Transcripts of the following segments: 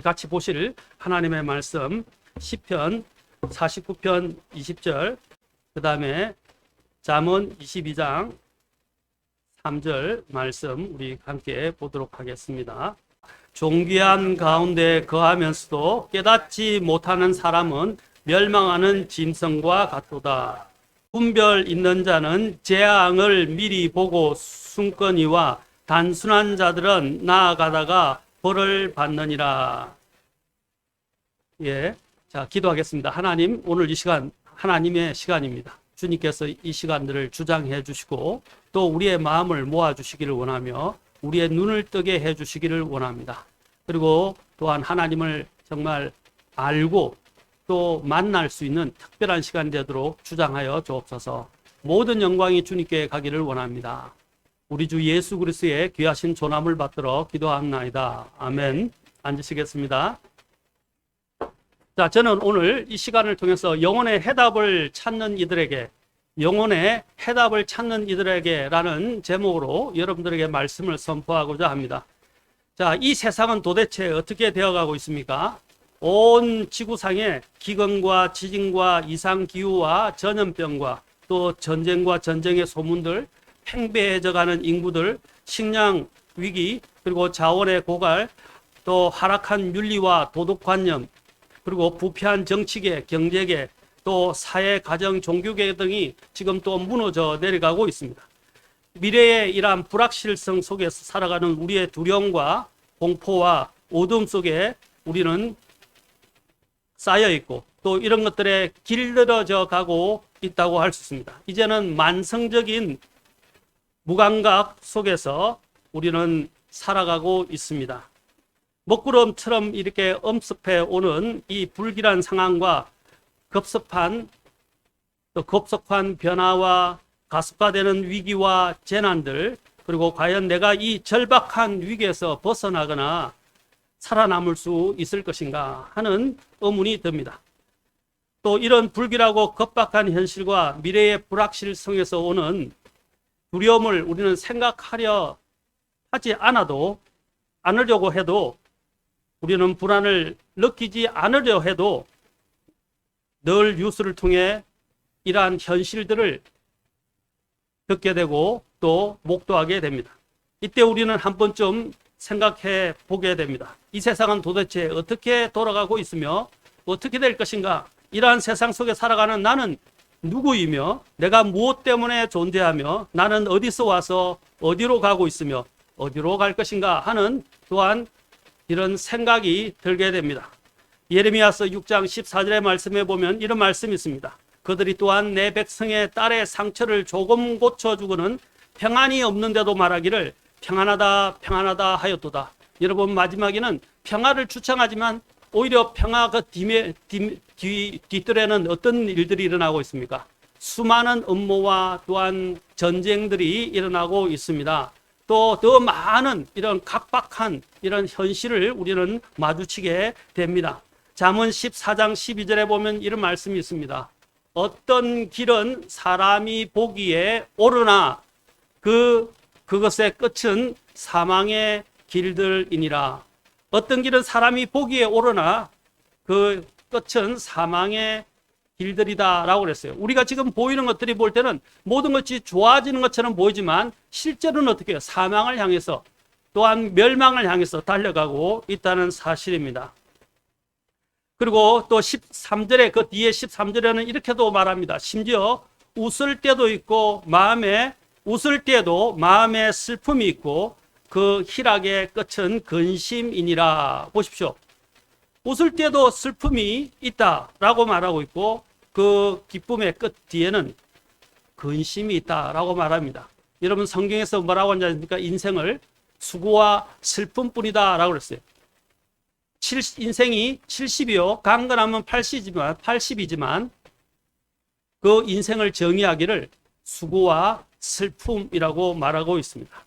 같이 보실 하나님의 말씀 시편 49편 20절, 그 다음에 잠언 22장 3절 말씀 우리 함께 보도록 하겠습니다. 존귀한 가운데 거하면서도 깨닫지 못하는 사람은 멸망하는 짐승과 같도다. 분별 있는 자는 재앙을 미리 보고 숨거니와 단순한 자들은 나아가다가 벌을 받느니라. 자, 기도하겠습니다. 하나님, 오늘 이 시간 하나님의 시간입니다. 주님께서 이 시간들을 주장해 주시고 또 우리의 마음을 모아 주시기를 원하며 우리의 눈을 뜨게 해 주시기를 원합니다. 그리고 또한 하나님을 정말 알고 또 만날 수 있는 특별한 시간 되도록 주장하여 주옵소서. 모든 영광이 주님께 가기를 원합니다. 우리 주 예수 그리스도의 귀하신 존함을 받들어 기도합나이다. 아멘. 앉으시겠습니다. 자, 저는 오늘 이 시간을 통해서 영혼의 해답을 찾는 이들에게 라는 제목으로 여러분들에게 말씀을 선포하고자 합니다. 자, 이 세상은 도대체 어떻게 되어가고 있습니까? 온 지구상에 기근과 지진과 이상기후와 전염병과 또 전쟁과 전쟁의 소문들, 팽배해져가는 인구들, 식량 위기, 그리고 자원의 고갈, 또 하락한 윤리와 도덕관념, 그리고 부패한 정치계, 경제계, 또 사회, 가정, 종교계 등이 지금 또 무너져 내려가고 있습니다. 미래의 이러한 불확실성 속에서 살아가는 우리의 두려움과 공포와 어둠 속에 우리는 쌓여 있고 또 이런 것들에 길들여져 가고 있다고 할 수 있습니다. 이제는 만성적인 무감각 속에서 우리는 살아가고 있습니다. 먹구름처럼 이렇게 엄습해 오는 이 불길한 상황과 급속한 변화와 가속화되는 위기와 재난들, 그리고 과연 내가 이 절박한 위기에서 벗어나거나 살아남을 수 있을 것인가 하는 의문이 듭니다. 또 이런 불길하고 급박한 현실과 미래의 불확실성에서 오는 두려움을 우리는 생각하려 하지 않으려고 해도, 우리는 불안을 느끼지 않으려 해도 늘 뉴스를 통해 이러한 현실들을 듣게 되고 또 목도하게 됩니다. 이때 우리는 한 번쯤 생각해 보게 됩니다. 이 세상은 도대체 어떻게 돌아가고 있으며 어떻게 될 것인가? 이러한 세상 속에 살아가는 나는 누구이며 내가 무엇 때문에 존재하며 나는 어디서 와서 어디로 가고 있으며 어디로 갈 것인가 하는 또한 이런 생각이 들게 됩니다. 예레미야서 6장 14절의 말씀에 보면 이런 말씀이 있습니다. 그들이 또한 내 백성의 딸의 상처를 조금 고쳐주고는 평안이 없는데도 말하기를 평안하다 평안하다 하였도다. 여러분, 마지막에는 평화를 주창하지만 오히려 평화 그 뒤뜰에는 어떤 일들이 일어나고 있습니까? 수많은 음모와 또한 전쟁들이 일어나고 있습니다. 또 더 많은 이런 각박한 이런 현실을 우리는 마주치게 됩니다. 잠언 14장 12절에 보면 이런 말씀이 있습니다. 어떤 길은 사람이 보기에 옳으나 그것의 끝은 사망의 길들이니라. 어떤 길은 사람이 보기에 옳으나 그 끝은 사망의 길들이다라고 그랬어요. 우리가 지금 보이는 것들이 볼 때는 모든 것이 좋아지는 것처럼 보이지만 실제로는 어떻게 해요? 사망을 향해서 또한 멸망을 향해서 달려가고 있다는 사실입니다. 그리고 또 13절에 그 뒤에 13절에는 이렇게도 말합니다. 심지어 웃을 때도 있고 웃을 때도 마음에 슬픔이 있고 그 희락의 끝은 근심이니라. 보십시오. 웃을 때도 슬픔이 있다라고 말하고 있고 그 기쁨의 끝 뒤에는 근심이 있다라고 말합니다. 여러분, 성경에서 뭐라고 하냐니까 인생을 수고와 슬픔뿐이다라고 그랬어요. 인생이 70이요 강건하면 80이지만 그 인생을 정의하기를 수고와 슬픔이라고 말하고 있습니다.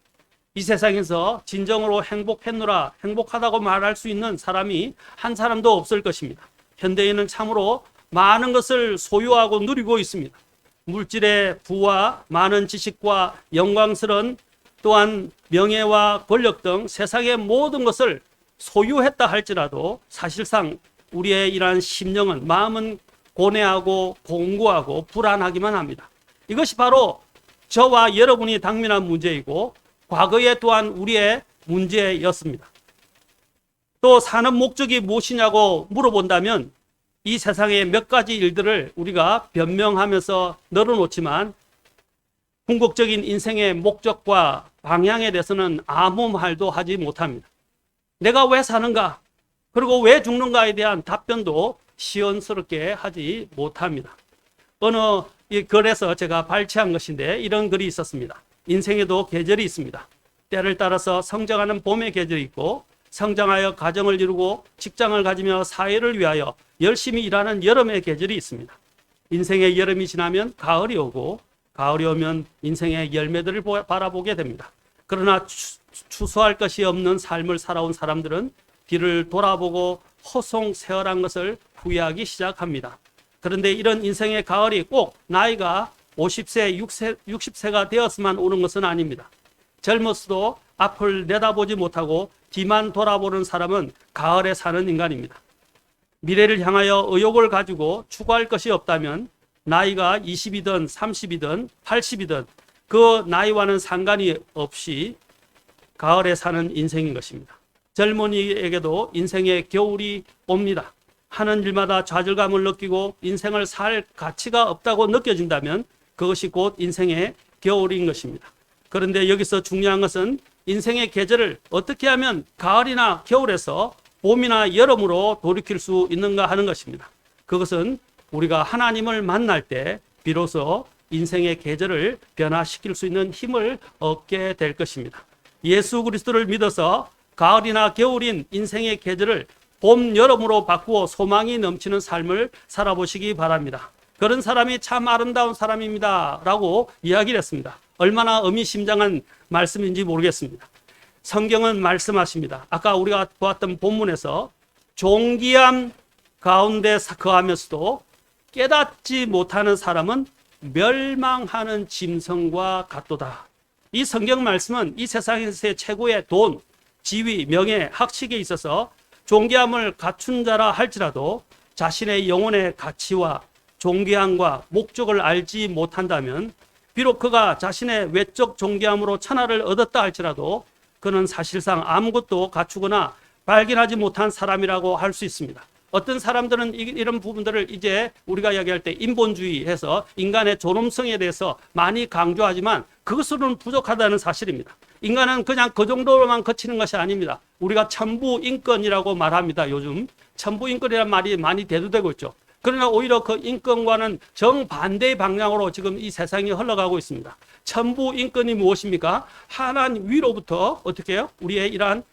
이 세상에서 진정으로 행복했노라, 행복하다고 말할 수 있는 사람이 한 사람도 없을 것입니다. 현대인은 참으로 많은 것을 소유하고 누리고 있습니다. 물질의 부와 많은 지식과 영광스러운 또한 명예와 권력 등 세상의 모든 것을 소유했다 할지라도 사실상 우리의 이러한 심령은, 마음은 고뇌하고 공고하고 불안하기만 합니다. 이것이 바로 저와 여러분이 당면한 문제이고 과거에 또한 우리의 문제였습니다. 또 사는 목적이 무엇이냐고 물어본다면 이 세상의 몇 가지 일들을 우리가 변명하면서 널어놓지만 궁극적인 인생의 목적과 방향에 대해서는 아무 말도 하지 못합니다. 내가 왜 사는가, 그리고 왜 죽는가에 대한 답변도 시원스럽게 하지 못합니다. 어느 글에서 제가 발췌한 것인데 이런 글이 있었습니다. 인생에도 계절이 있습니다. 때를 따라서 성장하는 봄의 계절이 있고, 성장하여 가정을 이루고 직장을 가지며 사회를 위하여 열심히 일하는 여름의 계절이 있습니다. 인생의 여름이 지나면 가을이 오고, 가을이 오면 인생의 열매들을 바라보게 됩니다. 그러나 추수할 것이 없는 삶을 살아온 사람들은 뒤를 돌아보고 허송세월한 것을 후회하기 시작합니다. 그런데 이런 인생의 가을이 꼭 나이가 50세, 60세가 되었으면 오는 것은 아닙니다. 젊었어도 앞을 내다보지 못하고 뒤만 돌아보는 사람은 가을에 사는 인간입니다. 미래를 향하여 의욕을 가지고 추구할 것이 없다면 나이가 20이든 30이든 80이든 그 나이와는 상관이 없이 가을에 사는 인생인 것입니다. 젊은이에게도 인생의 겨울이 옵니다. 하는 일마다 좌절감을 느끼고 인생을 살 가치가 없다고 느껴진다면 그것이 곧 인생의 겨울인 것입니다. 그런데 여기서 중요한 것은 인생의 계절을 어떻게 하면 가을이나 겨울에서 봄이나 여름으로 돌이킬 수 있는가 하는 것입니다. 그것은 우리가 하나님을 만날 때 비로소 인생의 계절을 변화시킬 수 있는 힘을 얻게 될 것입니다. 예수 그리스도를 믿어서 가을이나 겨울인 인생의 계절을 봄, 여름으로 바꾸어 소망이 넘치는 삶을 살아보시기 바랍니다. 그런 사람이 참 아름다운 사람입니다 라고 이야기를 했습니다. 얼마나 의미심장한 말씀인지 모르겠습니다. 성경은 말씀하십니다. 아까 우리가 보았던 본문에서 존귀함 가운데 거하면서도 깨닫지 못하는 사람은 멸망하는 짐승과 같도다. 이 성경 말씀은 이 세상에서의 최고의 돈, 지위, 명예, 학식에 있어서 존귀함을 갖춘 자라 할지라도 자신의 영혼의 가치와 존귀함과 목적을 알지 못한다면 비록 그가 자신의 외적 존귀함으로 천하를 얻었다 할지라도 그는 사실상 아무것도 갖추거나 발견하지 못한 사람이라고 할 수 있습니다. 어떤 사람들은 이런 부분들을 이제 우리가 이야기할 때 인본주의 해서 인간의 존엄성에 대해서 많이 강조하지만 그것으로는 부족하다는 사실입니다. 인간은 그냥 그 정도로만 그치는 것이 아닙니다. 우리가 천부인권이라고 말합니다. 요즘 천부인권이라는 말이 많이 대두되고 있죠. 그러나 오히려 그 인권과는 정반대의 방향으로 지금 이 세상이 흘러가고 있습니다. 천부인권이 무엇입니까? 하나님 위로부터 어떻게 해요? 우리의 이러한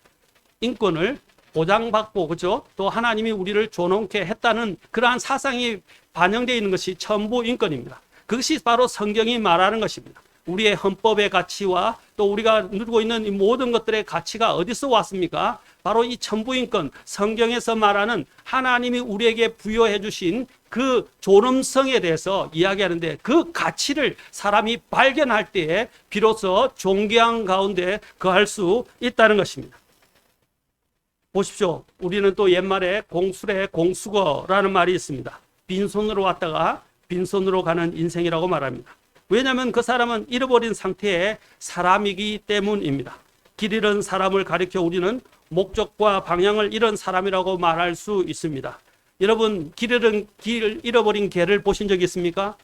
인권을 보장받고, 그죠? 또 하나님이 우리를 존엄케 했다는 그러한 사상이 반영되어 있는 것이 천부인권입니다. 그것이 바로 성경이 말하는 것입니다. 우리의 헌법의 가치와 또 우리가 누리고 있는 이 모든 것들의 가치가 어디서 왔습니까? 바로 이 천부인권, 성경에서 말하는 하나님이 우리에게 부여해 주신 그 존엄성에 대해서 이야기하는데 그 가치를 사람이 발견할 때에 비로소 존귀함 가운데 거할 수 있다는 것입니다. 보십시오. 우리는 또 옛말에 공수래 공수거라는 말이 있습니다. 빈손으로 왔다가 빈손으로 가는 인생이라고 말합니다. 왜냐하면 그 사람은 잃어버린 상태의 사람이기 때문입니다. 길 잃은 사람을 가리켜 우리는 목적과 방향을 잃은 사람이라고 말할 수 있습니다. 여러분, 길 잃어버린 개를 보신 적 있습니까?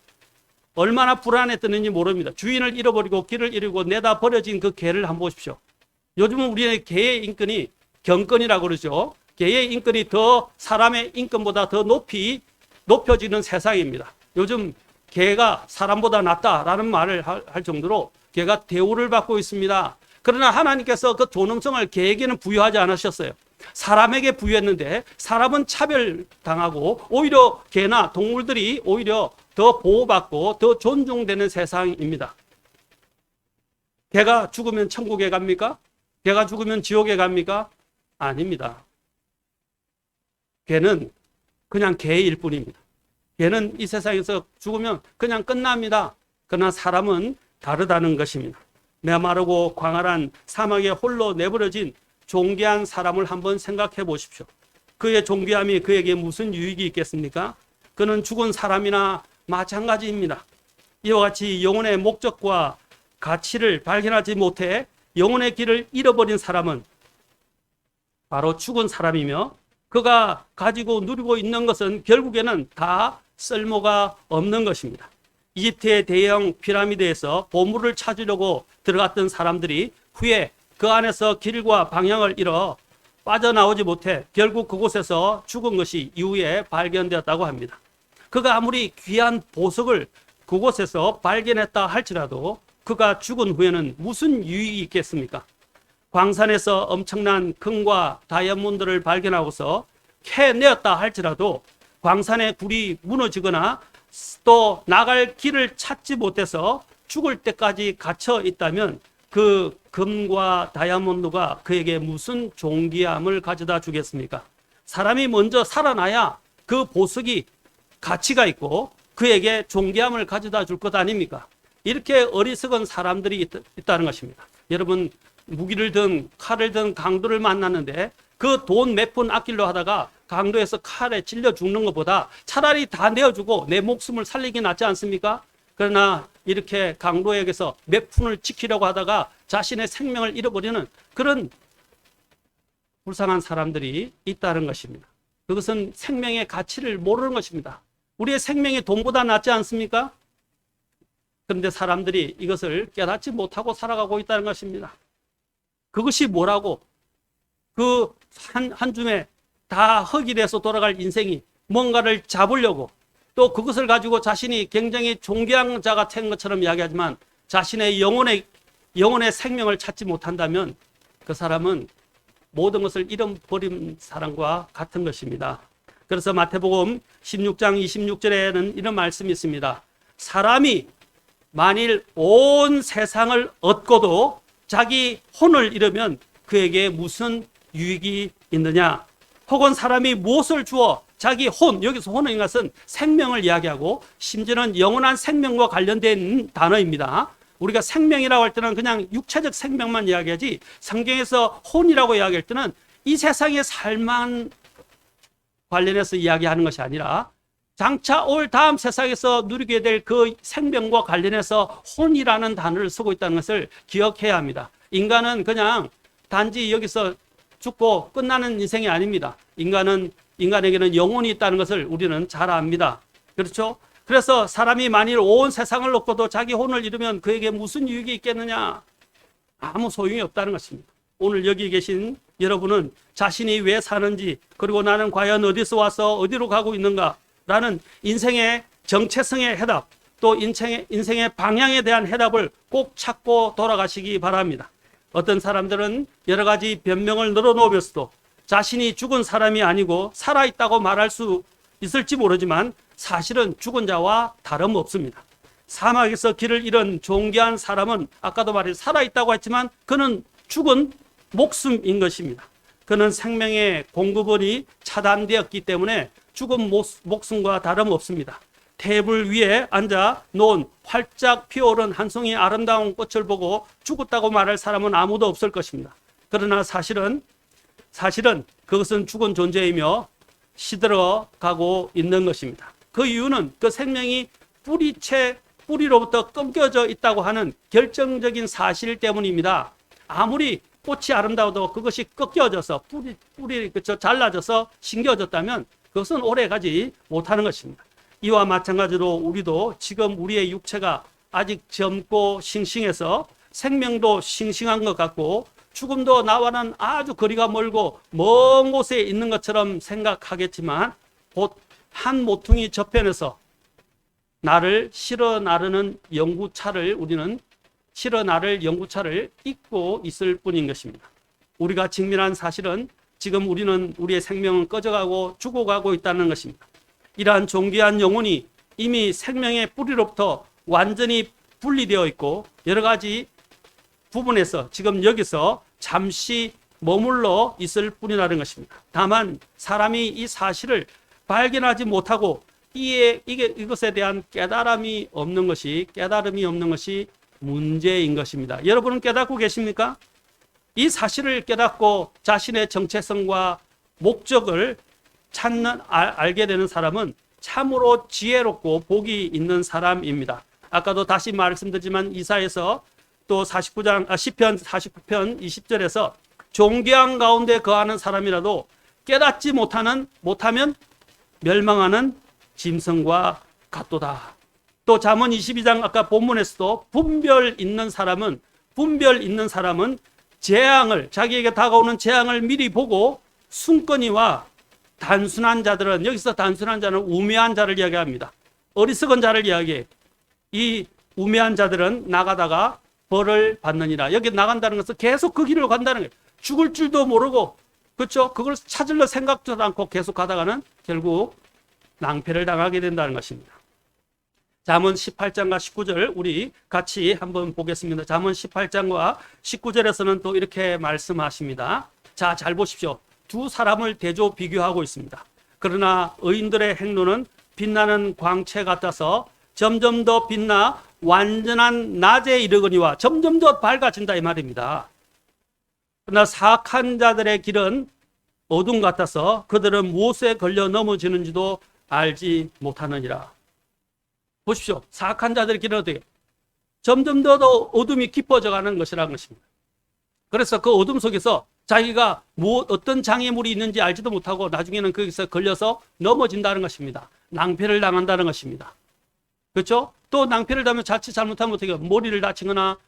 얼마나 불안했던지 모릅니다. 주인을 잃어버리고 길을 잃고 내다 버려진 그 개를 한번 보십시오. 요즘은 우리의 개의 인권이 경건이라고 그러죠. 개의 인권이 더 사람의 인권보다 더 높여지는 세상입니다. 요즘 개가 사람보다 낫다라는 말을 할 정도로 개가 대우를 받고 있습니다. 그러나 하나님께서 그 존엄성을 개에게는 부여하지 않으셨어요. 사람에게 부여했는데 사람은 차별당하고 오히려 개나 동물들이 오히려 더 보호받고 더 존중되는 세상입니다. 개가 죽으면 천국에 갑니까? 개가 죽으면 지옥에 갑니까? 아닙니다. 개는 그냥 개일 뿐입니다. 개는 이 세상에서 죽으면 그냥 끝납니다. 그러나 사람은 다르다는 것입니다. 메마르고 광활한 사막에 홀로 내버려진 존귀한 사람을 한번 생각해 보십시오. 그의 존귀함이 그에게 무슨 유익이 있겠습니까? 그는 죽은 사람이나 마찬가지입니다. 이와 같이 영혼의 목적과 가치를 발견하지 못해 영혼의 길을 잃어버린 사람은 바로 죽은 사람이며, 그가 가지고 누리고 있는 것은 결국에는 다 쓸모가 없는 것입니다. 이집트의 대형 피라미드에서 보물을 찾으려고 들어갔던 사람들이 후에 그 안에서 길과 방향을 잃어 빠져나오지 못해 결국 그곳에서 죽은 것이 이후에 발견되었다고 합니다. 그가 아무리 귀한 보석을 그곳에서 발견했다 할지라도 그가 죽은 후에는 무슨 유익이 있겠습니까? 광산에서 엄청난 금과 다이아몬드를 발견하고서 캐내었다 할지라도 광산의 굴이 무너지거나 또 나갈 길을 찾지 못해서 죽을 때까지 갇혀 있다면 그 금과 다이아몬드가 그에게 무슨 존귀함을 가져다 주겠습니까? 사람이 먼저 살아나야 그 보석이 가치가 있고 그에게 존귀함을 가져다 줄 것 아닙니까? 이렇게 어리석은 사람들이 있다는 것입니다. 여러분, 무기를 든 칼을 든 강도를 만났는데 그 돈 몇 푼 아끼려 하다가 강도에서 칼에 찔려 죽는 것보다 차라리 다 내어주고 내 목숨을 살리기 낫지 않습니까? 그러나 이렇게 강도에게서 몇 푼을 지키려고 하다가 자신의 생명을 잃어버리는 그런 불쌍한 사람들이 있다는 것입니다. 그것은 생명의 가치를 모르는 것입니다. 우리의 생명이 돈보다 낫지 않습니까? 그런데 사람들이 이것을 깨닫지 못하고 살아가고 있다는 것입니다. 그것이 뭐라고? 그 한 줌에 다 흙이 돼서 돌아갈 인생이 뭔가를 잡으려고 또 그것을 가지고 자신이 굉장히 존귀한 자 같은 것처럼 이야기하지만 자신의 영혼의 생명을 찾지 못한다면 그 사람은 모든 것을 잃어버린 사람과 같은 것입니다. 그래서 마태복음 16장 26절에는 이런 말씀이 있습니다. 사람이 만일 온 세상을 얻고도 자기 혼을 잃으면 그에게 무슨 유익이 있느냐? 혹은 사람이 무엇을 주어 자기 혼, 여기서 혼인 것은 생명을 이야기하고 심지어는 영원한 생명과 관련된 단어입니다. 우리가 생명이라고 할 때는 그냥 육체적 생명만 이야기하지 성경에서 혼이라고 이야기할 때는 이 세상의 삶만 관련해서 이야기하는 것이 아니라 장차 올 다음 세상에서 누리게 될 그 생명과 관련해서 혼이라는 단어를 쓰고 있다는 것을 기억해야 합니다. 인간은 그냥 단지 여기서 죽고 끝나는 인생이 아닙니다. 인간에게는 영혼이 있다는 것을 우리는 잘 압니다. 그렇죠? 그래서 사람이 만일 온 세상을 얻고도 자기 혼을 잃으면 그에게 무슨 유익이 있겠느냐? 아무 소용이 없다는 것입니다. 오늘 여기 계신 여러분은 자신이 왜 사는지, 그리고 나는 과연 어디서 와서 어디로 가고 있는가 라는 인생의 정체성의 해답, 또 인생의 방향에 대한 해답을 꼭 찾고 돌아가시기 바랍니다. 어떤 사람들은 여러 가지 변명을 늘어놓으면서도 자신이 죽은 사람이 아니고 살아있다고 말할 수 있을지 모르지만 사실은 죽은 자와 다름없습니다. 사막에서 길을 잃은 존귀한 사람은 아까도 말해 살아있다고 했지만 그는 죽은 목숨인 것입니다. 그는 생명의 공급원이 차단되었기 때문에 죽은 목숨과 다름없습니다. 테이블 위에 앉아 놓은 활짝 피어오른 한 송이 아름다운 꽃을 보고 죽었다고 말할 사람은 아무도 없을 것입니다. 그러나 사실은 그것은 죽은 존재이며 시들어가고 있는 것입니다. 그 이유는 그 생명이 뿌리로부터 끊겨져 있다고 하는 결정적인 사실 때문입니다. 아무리 꽃이 아름다워도 그것이 꺾여져서 뿌리 잘라져서 심겨졌다면 그것은 오래가지 못하는 것입니다. 이와 마찬가지로 우리도 지금 우리의 육체가 아직 젊고 싱싱해서 생명도 싱싱한 것 같고 죽음도 나와는 아주 거리가 멀고 먼 곳에 있는 것처럼 생각하겠지만 곧 한 모퉁이 저편에서 나를 실어 나르는 연구차를 우리는 잊고 있을 뿐인 것입니다. 우리가 직면한 사실은 지금 우리의 생명은 꺼져가고 죽어가고 있다는 것입니다. 이러한 존귀한 영혼이 이미 생명의 뿌리로부터 완전히 분리되어 있고 여러 가지 부분에서 지금 여기서 잠시 머물러 있을 뿐이라는 것입니다. 다만 사람이 이 사실을 발견하지 못하고 이것에 대한 깨달음이 없는 것이 문제인 것입니다. 여러분은 깨닫고 계십니까? 이 사실을 깨닫고 자신의 정체성과 목적을 알게 되는 사람은 참으로 지혜롭고 복이 있는 사람입니다. 아까도 다시 말씀드리지만 이사야서 또 시편 49편 20절에서 존귀한 가운데 거하는 사람이라도 깨닫지 못하면 멸망하는 짐승과 같도다. 또 잠언 22장 아까 본문에서도 분별 있는 사람은 자기에게 다가오는 재앙을 미리 보고 숨거니와 단순한 자들은, 여기서 단순한 자는 우매한 자를 이야기합니다. 어리석은 자를 이야기해. 이 우매한 자들은 나가다가 벌을 받느니라. 여기 나간다는 것은 계속 그 길을 간다는 거예요. 죽을 줄도 모르고, 그렇죠? 그걸 찾으려 생각도 않고 계속 가다가는 결국 낭패를 당하게 된다는 것입니다. 잠언 18장과 19절 우리 같이 한번 보겠습니다. 잠언 18장과 19절에서는 또 이렇게 말씀하십니다. 자, 잘 보십시오. 두 사람을 대조 비교하고 있습니다. 그러나 의인들의 행로는 빛나는 광채 같아서 점점 더 빛나 완전한 낮에 이르거니와 점점 더 밝아진다 이 말입니다. 그러나 사악한 자들의 길은 어둠 같아서 그들은 무엇에 걸려 넘어지는지도 알지 못하느니라. 보십시오. 사악한 자들의 길은 어떻게? 점점 더 어둠이 깊어져 가는 것이라는 것입니다. 그래서 그 어둠 속에서 자기가 어떤 장애물이 있는지 알지도 못하고 나중에는 거기서 걸려서 넘어진다는 것입니다. 낭패를 당한다는 것입니다. 그렇죠? 또 낭패를 당하면 자칫 잘못하면 어떻게 머리를 다치거나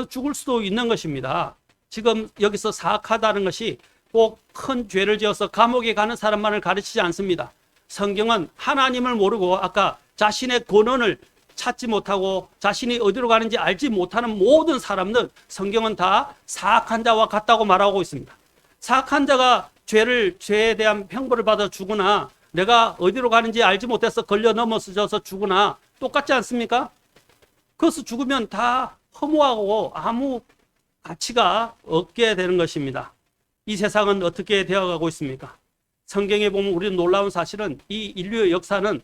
죽을 수도 있는 것입니다. 지금 여기서 사악하다는 것이 꼭 큰 죄를 지어서 감옥에 가는 사람만을 가르치지 않습니다. 성경은 하나님을 모르고 아까 자신의 근원을 찾지 못하고 자신이 어디로 가는지 알지 못하는 모든 사람들 성경은 다 사악한 자와 같다고 말하고 있습니다. 사악한 자가 죄에 대한 형벌을 받아 죽으나 내가 어디로 가는지 알지 못해서 걸려 넘어져서 죽으나 똑같지 않습니까? 그래서 죽으면 다 허무하고 아무 가치가 없게 되는 것입니다. 이 세상은 어떻게 되어가고 있습니까? 성경에 보면 우리는 놀라운 사실은 이 인류의 역사는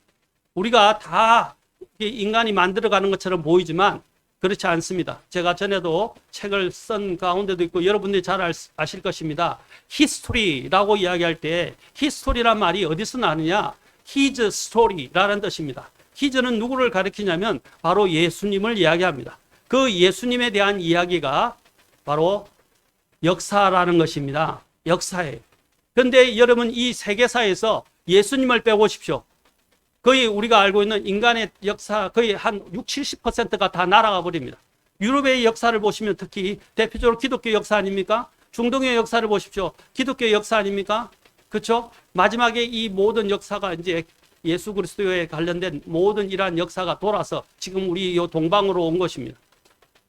우리가 다 인간이 만들어가는 것처럼 보이지만 그렇지 않습니다. 제가 전에도 책을 쓴 가운데도 있고 여러분들이 잘 아실 것입니다. 히스토리라고 이야기할 때 히스토리란 말이 어디서 나느냐? His story라는 뜻입니다. His는 누구를 가리키냐면 바로 예수님을 이야기합니다. 그 예수님에 대한 이야기가 바로 역사라는 것입니다. 역사예요. 그런데 여러분 이 세계사에서 예수님을 빼보십시오. 거의 우리가 알고 있는 인간의 역사 거의 한 60, 70%가 다 날아가 버립니다. 유럽의 역사를 보시면 특히 대표적으로 기독교 역사 아닙니까? 중동의 역사를 보십시오. 기독교 역사 아닙니까? 그렇죠? 마지막에 이 모든 역사가 이제 예수 그리스도에 관련된 모든 이러한 역사가 돌아서 지금 우리 이 동방으로 온 것입니다.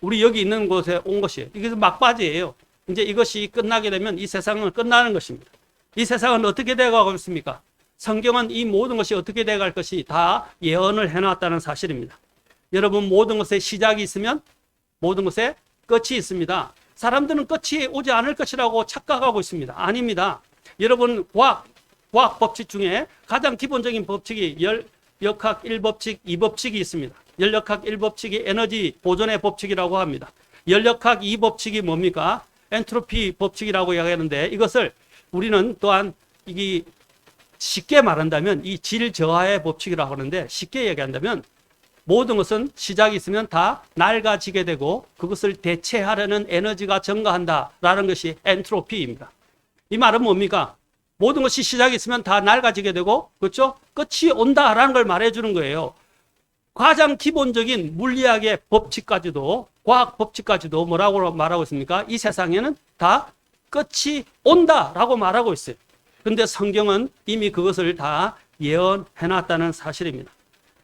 우리 여기 있는 곳에 온 것이에요. 이게 막바지예요. 이제 이것이 끝나게 되면 이 세상은 끝나는 것입니다. 이 세상은 어떻게 되어가고 있습니까? 성경은 이 모든 것이 어떻게 되어갈 것이 다 예언을 해놨다는 사실입니다. 여러분 모든 것에 시작이 있으면 모든 것에 끝이 있습니다. 사람들은 끝이 오지 않을 것이라고 착각하고 있습니다. 아닙니다. 여러분 과학 법칙 중에 가장 기본적인 법칙이 열역학 1법칙, 2법칙이 있습니다. 열역학 1법칙이 에너지 보존의 법칙이라고 합니다. 열역학 2법칙이 뭡니까? 엔트로피 법칙이라고 이야기하는데 이것을 우리는 또한 이게 쉽게 말한다면 이 질저하의 법칙이라고 하는데 쉽게 얘기한다면 모든 것은 시작이 있으면 다 낡아지게 되고 그것을 대체하려는 에너지가 증가한다라는 것이 엔트로피입니다. 이 말은 뭡니까? 모든 것이 시작이 있으면 다 낡아지게 되고 그렇죠? 끝이 온다라는 걸 말해주는 거예요. 가장 기본적인 물리학의 법칙까지도 과학 법칙까지도 뭐라고 말하고 있습니까? 이 세상에는 다 끝이 온다라고 말하고 있어요. 그런데 성경은 이미 그것을 다 예언해놨다는 사실입니다.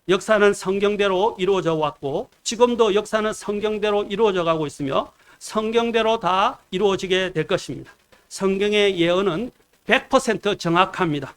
역사는 성경대로 이루어져 왔고 지금도 역사는 성경대로 이루어져 가고 있으며 성경대로 다 이루어지게 될 것입니다. 성경의 예언은 100% 정확합니다.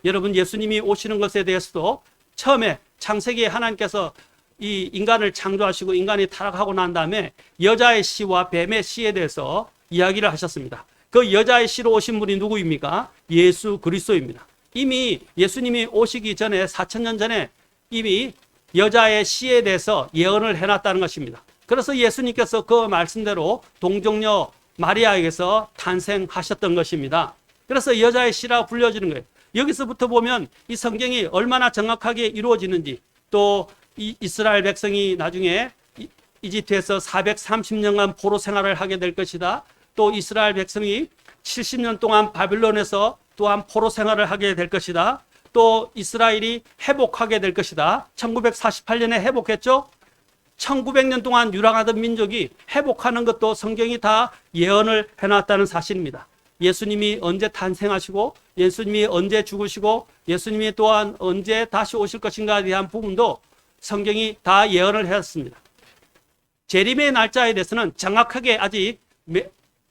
여러분 예수님이 오시는 것에 대해서도 처음에 창세기에 하나님께서 이 인간을 창조하시고 인간이 타락하고 난 다음에 여자의 씨와 뱀의 씨에 대해서 이야기를 하셨습니다. 그 여자의 씨로 오신 분이 누구입니까? 예수 그리스도입니다. 이미 예수님이 오시기 전에 4,000년 전에 이미 여자의 씨에 대해서 예언을 해놨다는 것입니다. 그래서 예수님께서 그 말씀대로 동정녀 마리아에게서 탄생하셨던 것입니다. 그래서 여자의 씨라 불려지는 거예요. 여기서부터 보면 이 성경이 얼마나 정확하게 이루어지는지, 또 이스라엘 백성이 나중에 이집트에서 430년간 포로 생활을 하게 될 것이다. 또 이스라엘 백성이 70년 동안 바빌론에서 또한 포로 생활을 하게 될 것이다. 또 이스라엘이 회복하게 될 것이다. 1948년에 회복했죠. 1900년 동안 유랑하던 민족이 회복하는 것도 성경이 다 예언을 해놨다는 사실입니다. 예수님이 언제 탄생하시고, 예수님이 언제 죽으시고, 예수님이 또한 언제 다시 오실 것인가에 대한 부분도 성경이 다 예언을 했습니다. 재림의 날짜에 대해서는 정확하게 아직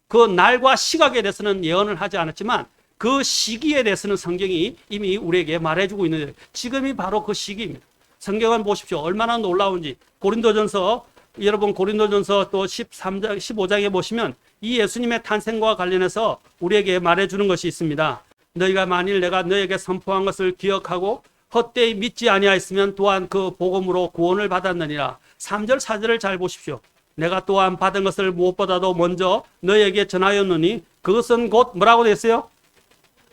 그 날과 시각에 대해서는 예언을 하지 않았지만, 그 시기에 대해서는 성경이 이미 우리에게 말해주고 있는데, 지금이 바로 그 시기입니다. 성경을 보십시오. 얼마나 놀라운지. 고린도전서, 여러분 고린도전서 또 13장, 15장에 보시면 이 예수님의 탄생과 관련해서 우리에게 말해주는 것이 있습니다. 너희가 만일 내가 너희에게 선포한 것을 기억하고 헛되이 믿지 아니하였으면 또한 그 복음으로 구원을 받았느니라. 3절 4절을 잘 보십시오. 내가 또한 받은 것을 무엇보다도 먼저 너희에게 전하였느니 그것은 곧 뭐라고 됐어요?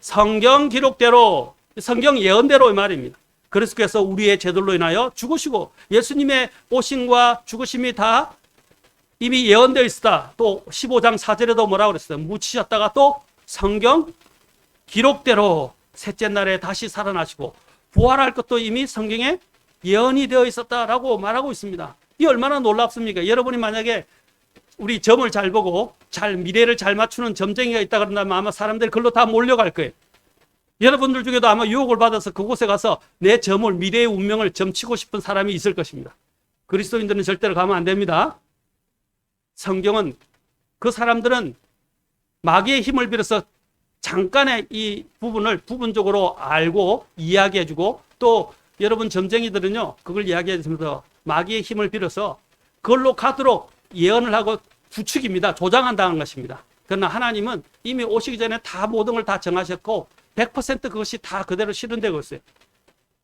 성경 기록대로, 성경 예언대로 이 말입니다. 그리스도께서 우리의 죄들로 인하여 죽으시고, 예수님의 오심과 죽으심이 다 이미 예언되어 있었다. 또 15장 4절에도 뭐라고 그랬어요? 묻히셨다가 또 성경 기록대로 셋째 날에 다시 살아나시고 부활할 것도 이미 성경에 예언이 되어 있었다라고 말하고 있습니다. 이 얼마나 놀랍습니까? 여러분이 만약에 우리 점을 잘 보고 잘 미래를 잘 맞추는 점쟁이가 있다 그런다면 아마 사람들이 그걸로 다 몰려갈 거예요. 여러분들 중에도 아마 유혹을 받아서 그곳에 가서 내 점을, 미래의 운명을 점치고 싶은 사람이 있을 것입니다. 그리스도인들은 절대로 가면 안 됩니다. 성경은, 그 사람들은 마귀의 힘을 빌어서 잠깐의 이 부분을 부분적으로 알고 이야기해주고, 또 여러분 점쟁이들은요, 그걸 이야기해주면서 마귀의 힘을 빌어서 그걸로 가도록 예언을 하고 부추깁니다. 조장한다는 것입니다. 그러나 하나님은 이미 오시기 전에 다 모든 걸 다 정하셨고 100% 그것이 다 그대로 실현되고 있어요.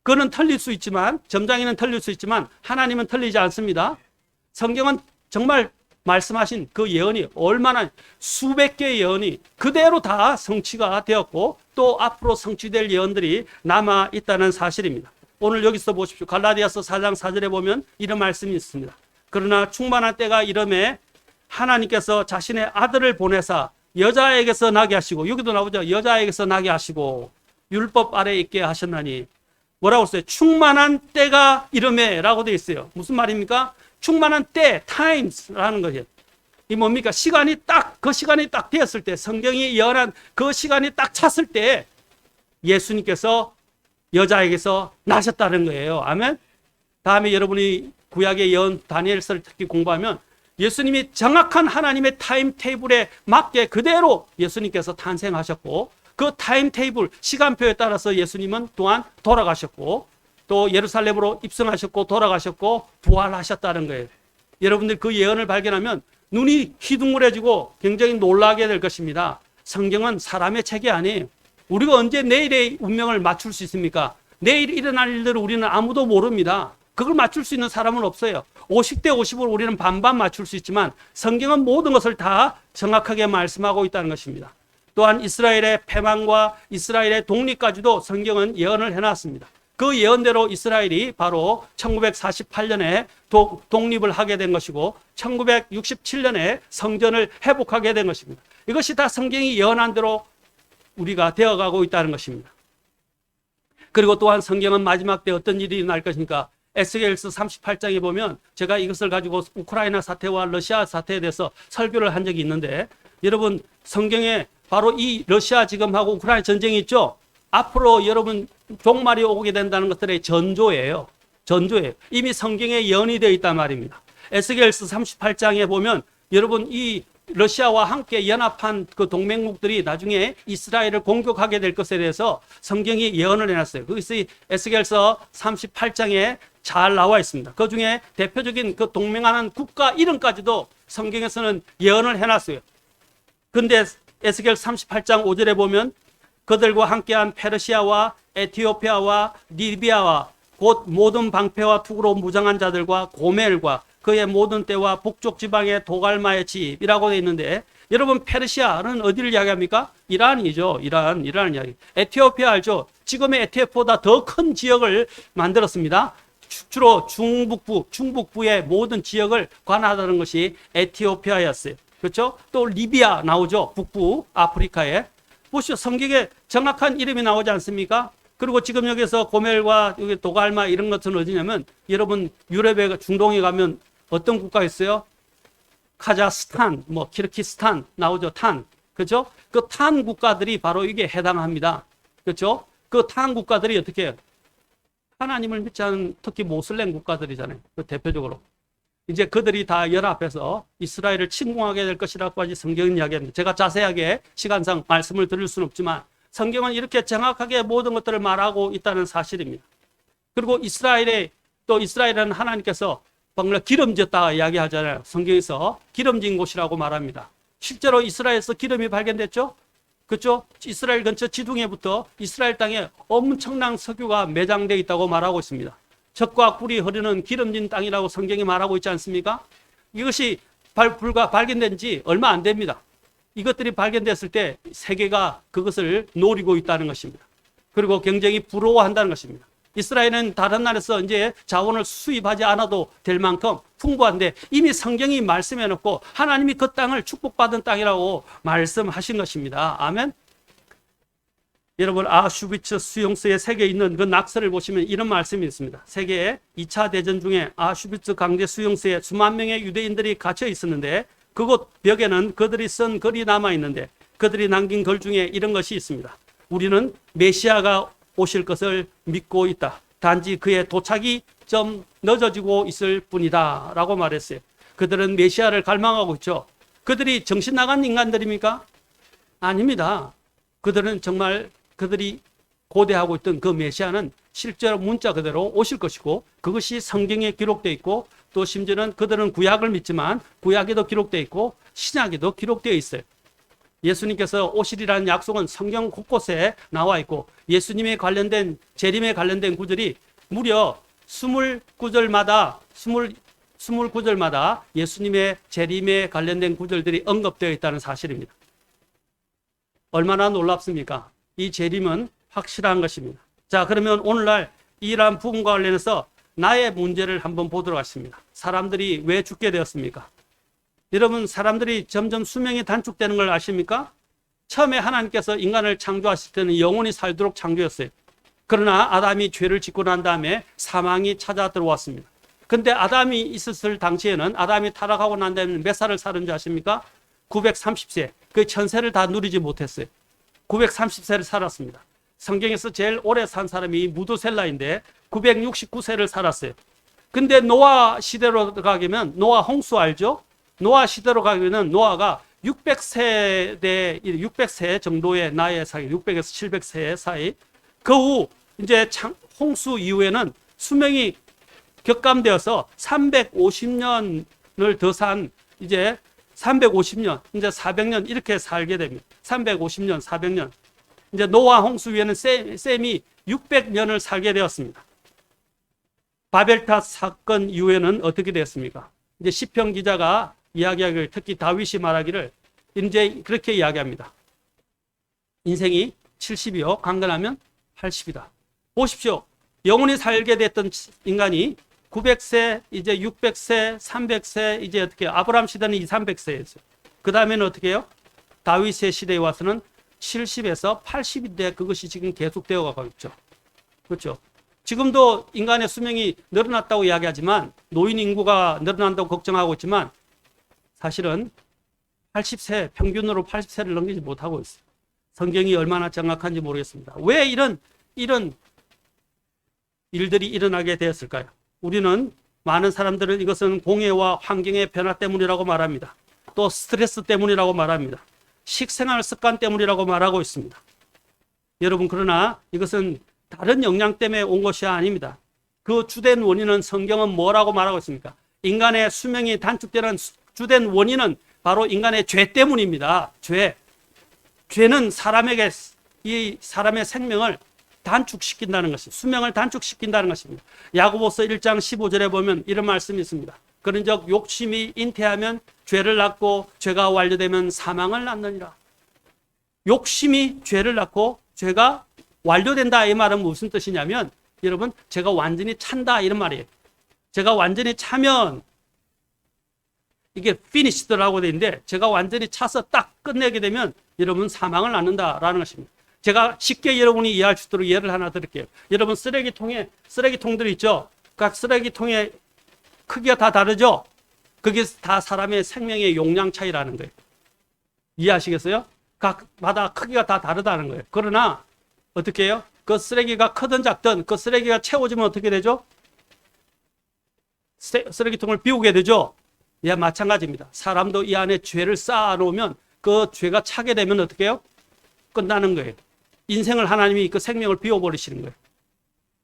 그는 틀릴 수 있지만, 점장이는 틀릴 수 있지만 하나님은 틀리지 않습니다. 성경은 정말 말씀하신 그 예언이 얼마나 수백 개의 예언이 그대로 다 성취가 되었고, 또 앞으로 성취될 예언들이 남아 있다는 사실입니다. 오늘 여기서 보십시오. 갈라디아서 4장 4절에 보면 이런 말씀이 있습니다. 그러나 충만한 때가 이름에 하나님께서 자신의 아들을 보내사 여자에게서 나게 하시고, 여기도 나오죠. 여자에게서 나게 하시고 율법 아래 있게 하셨나니, 뭐라고 했어요? 충만한 때가 이름에 라고 되어 있어요. 무슨 말입니까? 충만한 때, times라는 거죠. 이 뭡니까? 시간이 딱, 그 시간이 딱 되었을 때, 성경이 예언한 그 시간이 딱 찼을 때 예수님께서 여자에게서 나셨다는 거예요. 아멘. 다음에 여러분이 구약의 예언 다니엘서를 특히 공부하면 예수님이 정확한 하나님의 타임 테이블에 맞게 그대로 예수님께서 탄생하셨고, 그 타임 테이블, 시간표에 따라서 예수님은 또한 돌아가셨고, 또 예루살렘으로 입성하셨고 돌아가셨고 부활하셨다는 거예요. 여러분들 그 예언을 발견하면 눈이 휘둥그레지고 굉장히 놀라게 될 것입니다. 성경은 사람의 책이 아니에요. 우리가 언제 내일의 운명을 맞출 수 있습니까? 내일 일어날 일들을 우리는 아무도 모릅니다. 그걸 맞출 수 있는 사람은 없어요. 50대 50으로 우리는 반반 맞출 수 있지만 성경은 모든 것을 다 정확하게 말씀하고 있다는 것입니다. 또한 이스라엘의 패망과 이스라엘의 독립까지도 성경은 예언을 해놨습니다. 그 예언대로 이스라엘이 바로 1948년에 독립을 하게 된 것이고 1967년에 성전을 회복하게 된 것입니다. 이것이 다 성경이 예언한 대로 우리가 되어가고 있다는 것입니다. 그리고 또한 성경은 마지막 때 어떤 일이 날 것인가? 에스겔서 38장에 보면 제가 이것을 가지고 우크라이나 사태와 러시아 사태에 대해서 설교를 한 적이 있는데, 여러분 성경에 바로 이 러시아 지금하고 우크라이나 전쟁이 있죠. 앞으로 여러분 종말이 오게 된다는 것들의 전조예요. 전조예요. 이미 성경에 예언이 되어 있단 말입니다. 에스겔서 38장에 보면 여러분 이 러시아와 함께 연합한 그 동맹국들이 나중에 이스라엘을 공격하게 될 것에 대해서 성경이 예언을 해놨어요. 그것이 에스겔서 38장에 잘 나와 있습니다. 그 중에 대표적인 그 동맹하는 국가 이름까지도 성경에서는 예언을 해놨어요. 근데 에스겔 38장 5절에 보면 그들과 함께한 페르시아와 에티오피아와 리비아와 곧 모든 방패와 투구로 무장한 자들과 고멜과 그의 모든 때와 북쪽 지방의 도갈마의 집이라고 되어 있는데, 여러분 페르시아는 어디를 이야기합니까? 이란이죠. 이란 이야기. 에티오피아 알죠? 지금의 에티오피아보다 더 큰 지역을 만들었습니다. 주로 중북부의 모든 지역을 관할하는 것이 에티오피아였어요. 그렇죠? 또 리비아 나오죠. 북부 아프리카에. 보시죠. 성경에 정확한 이름이 나오지 않습니까? 그리고 지금 여기서 고멜과 여기 도갈마 이런 것은 어디냐면 여러분 유럽에 중동에 가면 어떤 국가 있어요? 카자흐스탄, 뭐 키르기스탄 나오죠. 탄. 그렇죠? 그 탄 국가들이 바로 이게 해당합니다. 그렇죠? 그 탄 국가들이 어떻게 해요? 하나님을 믿지 않은 특히 모슬렘 국가들이잖아요. 그 대표적으로. 이제 그들이 다 연합해서 이스라엘을 침공하게 될 것이라고까지 성경은 이야기합니다. 제가 자세하게 시간상 말씀을 드릴 수는 없지만 성경은 이렇게 정확하게 모든 것들을 말하고 있다는 사실입니다. 그리고 이스라엘은 하나님께서 방금 기름졌다 이야기하잖아요. 성경에서 기름진 곳이라고 말합니다. 실제로 이스라엘에서 기름이 발견됐죠? 그렇죠? 이스라엘 근처 지둥에부터 이스라엘 땅에 엄청난 석유가 매장되어 있다고 말하고 있습니다. 젖과 꿀이 흐르는 기름진 땅이라고 성경이 말하고 있지 않습니까? 이것이 불과 발견된 지 얼마 안 됩니다. 이것들이 발견됐을 때 세계가 그것을 노리고 있다는 것입니다. 그리고 굉장히 부러워한다는 것입니다. 이스라엘은 다른 나라에서 이제 자원을 수입하지 않아도 될 만큼 풍부한데 이미 성경이 말씀해 놓고 하나님이 그 땅을 축복받은 땅이라고 말씀하신 것입니다. 아멘. 여러분 아슈비츠 수용소에 세계에 있는 그 낙서를 보시면 이런 말씀이 있습니다. 세계 2차 대전 중에 아슈비츠 강제 수용소에 수만 명의 유대인들이 갇혀 있었는데 그곳 벽에는 그들이 쓴 글이 남아 있는데 그들이 남긴 글 중에 이런 것이 있습니다. 우리는 메시아가 오실 것을 믿고 있다. 단지 그의 도착이 좀 늦어지고 있을 뿐이다 라고 말했어요. 그들은 메시아를 갈망하고 있죠. 그들이 정신 나간 인간들입니까? 아닙니다. 그들은 정말 그들이 고대하고 있던 그 메시아는 실제로 문자 그대로 오실 것이고 그것이 성경에 기록되어 있고 또 심지어는 그들은 구약을 믿지만 구약에도 기록되어 있고 신약에도 기록되어 있어요. 예수님께서 오시리라는 약속은 성경 곳곳에 나와 있고 예수님에 관련된 재림에 관련된 구절이 무려 29절마다 예수님의 재림에 관련된 구절들이 언급되어 있다는 사실입니다. 얼마나 놀랍습니까? 이 재림은 확실한 것입니다. 자, 그러면 오늘날 이러한 부분과 관련해서 나의 문제를 한번 보도록 하겠습니다. 사람들이 왜 죽게 되었습니까? 여러분 사람들이 점점 수명이 단축되는 걸 아십니까? 처음에 하나님께서 인간을 창조하실 때는 영원히 살도록 창조했어요. 그러나 아담이 죄를 짓고 난 다음에 사망이 찾아 들어왔습니다. 근데 아담이 있었을 당시에는 아담이 타락하고 난 다음에 몇 살을 사는 줄 아십니까? 930세. 그 천세를 다 누리지 못했어요. 930세를 살았습니다. 성경에서 제일 오래 산 사람이 무두셀라인데 969세를 살았어요. 근데 노아 시대로 가면 노아 홍수 알죠? 노아 시대로 가면 노아가 600세 정도의 나이에 사이, 600에서 700세 사이. 그 후 이제 홍수 이후에는 수명이 격감되어서 350년을 더 산 이제 350년, 이제 400년 이렇게 살게 됩니다. 350년, 400년. 이제 노아 홍수 이후에는 셈이 600년을 살게 되었습니다. 바벨탑 사건 이후에는 어떻게 됐습니까? 이제 시편 기자가 이야기하기를 특히 다윗이 말하기를 이제 그렇게 이야기합니다. 인생이 70이요. 강건하면 80이다. 보십시오. 영원히 살게 됐던 인간이 900세, 이제 600세, 300세, 이제 어떻게 아브라함 시대는 300세였어요. 그 다음에는 어떻게 해요? 다윗의 시대에 와서는 70에서 80인데 그것이 지금 계속되어 가고 있죠. 그렇죠. 지금도 인간의 수명이 늘어났다고 이야기하지만 노인 인구가 늘어난다고 걱정하고 있지만 사실은 80세, 평균으로 80세를 넘기지 못하고 있어요. 성경이 얼마나 정확한지 모르겠습니다. 왜 이런 일들이 일어나게 되었을까요? 우리는 많은 사람들은 이것은 공해와 환경의 변화 때문이라고 말합니다. 또 스트레스 때문이라고 말합니다. 식생활 습관 때문이라고 말하고 있습니다. 여러분 그러나 이것은 다른 영향 때문에 온 것이 아닙니다. 그 주된 원인은 성경은 뭐라고 말하고 있습니까? 인간의 수명이 단축되는 주된 원인은 바로 인간의 죄 때문입니다. 죄는 사람에게 이 사람의 생명을 단축시킨다는 것입니다. 수명을 단축시킨다는 것입니다. 야고보서 1장 15절에 보면 이런 말씀이 있습니다. 그런즉 욕심이 잉태하면 죄를 낳고 죄가 완료되면 사망을 낳느니라. 욕심이 죄를 낳고 죄가 완료된다 이 말은 무슨 뜻이냐면 여러분 제가 완전히 찬다 이런 말이에요. 제가 완전히 차면 이게 finished라고 되어 있는데 제가 완전히 차서 딱 끝내게 되면 여러분 사망을 낳는다라는 것입니다. 제가 쉽게 여러분이 이해할 수 있도록 예를 하나 드릴게요. 여러분 쓰레기통들이 있죠. 각 쓰레기통의 크기가 다 다르죠. 그게 다 사람의 생명의 용량 차이라는 거예요. 이해하시겠어요? 각마다 크기가 다 다르다는 거예요. 그러나 어떻게 해요? 그 쓰레기가 크든 작든 그 쓰레기가 채워지면 어떻게 되죠? 쓰레기통을 비우게 되죠. 예, 마찬가지입니다. 사람도 이 안에 죄를 쌓아놓으면 그 죄가 차게 되면 어떻게 해요? 끝나는 거예요. 인생을 하나님이 그 생명을 비워버리시는 거예요.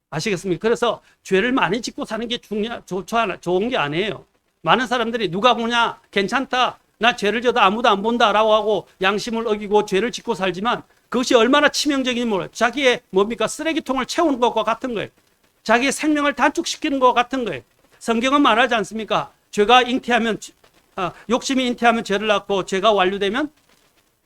아시겠습니까? 그래서 죄를 많이 짓고 사는 게 좋은 게 아니에요. 많은 사람들이 누가 보냐, 괜찮다, 나 죄를 져도 아무도 안 본다라고 하고 양심을 어기고 죄를 짓고 살지만 그것이 얼마나 치명적인지 몰라요. 자기의 뭡니까? 쓰레기통을 채우는 것과 같은 거예요. 자기의 생명을 단축시키는 것과 같은 거예요. 성경은 말하지 않습니까? 죄가 잉태하면 욕심이 잉태하면 죄를 낳고 죄가 완료되면